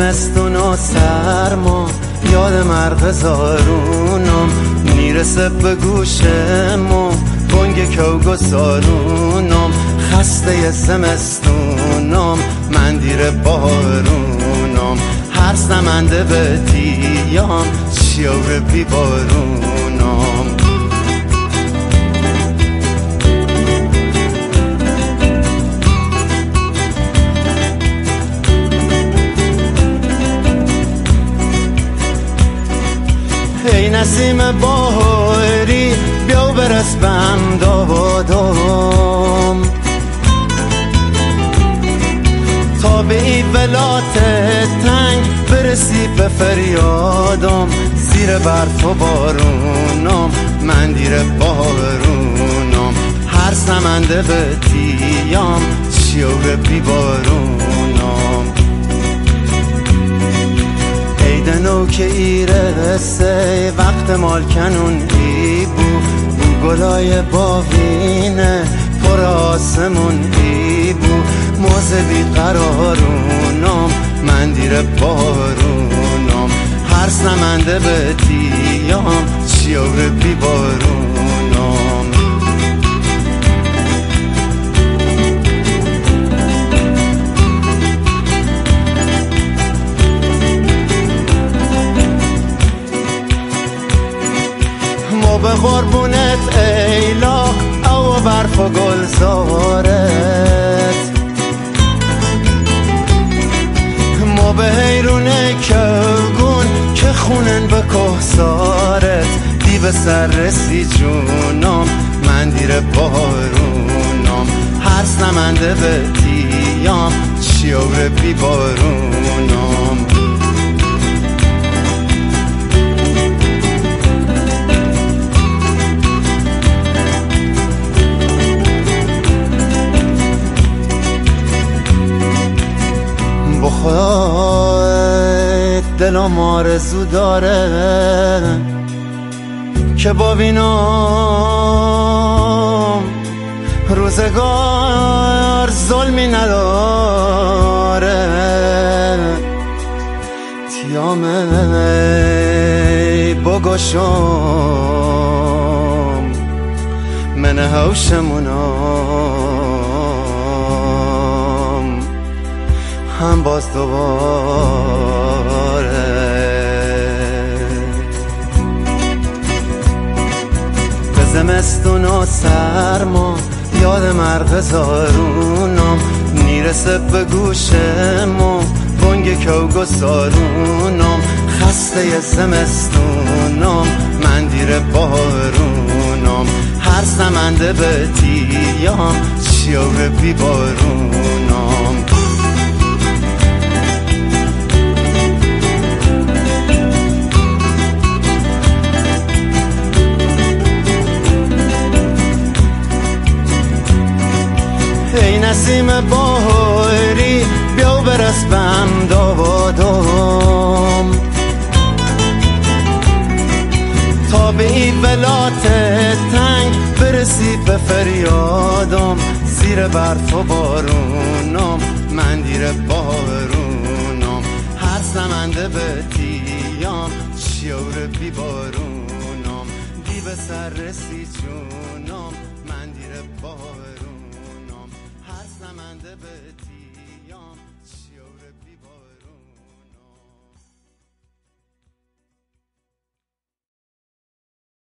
زمستون و سرما یاد مرغ زارونم میرسه به گوشمو بانگ کوگو سارونم خسته زمستونم من دیر بارونم هر سمنده به دیام شیور بی بارونم ای نسیم بهاری بیا برس به امدادم تا به ای ولات تنگ برسی به فریادم زیر برف و بارونم من دیر بارونم هر سمنده به دیام شیور بی بارونم دنو که ایرسه وقت مالکنون ای بو گلای باوینه پر آسمون ای بو موزه بی قرارونم من دیر بارونم هر سمنده به دیام شیور بی بارونم به قربونت ایلاق او برف و گلزارت ما به حیرون کوگون که خونن به کهسارت دی به سر رسی جونم من دیر بارونم هر سمنده به دیام شیور بی بارونم بخواد دلم آرزو داره که ببینم روزگار ظلمی نداره تیامه بگشم من هوشمونم هم باز دوباره به زمستون و سرما یاد مرغ زارونم میرسه به گوشمو بانگ کوگو سارونم خسته زمستونم من دیر بارونم هر سمنده به دیام شیور بی بارونم ای نسیم بهاری بیا برس به امدادم تا به ای ولات تنگ برسی به فریادم زیر برف و بارونم من دیر بارونم هر سمنده به دیام شیور بی بارونم دی به سر رسی جونم من دیر بارونم هر سمنده به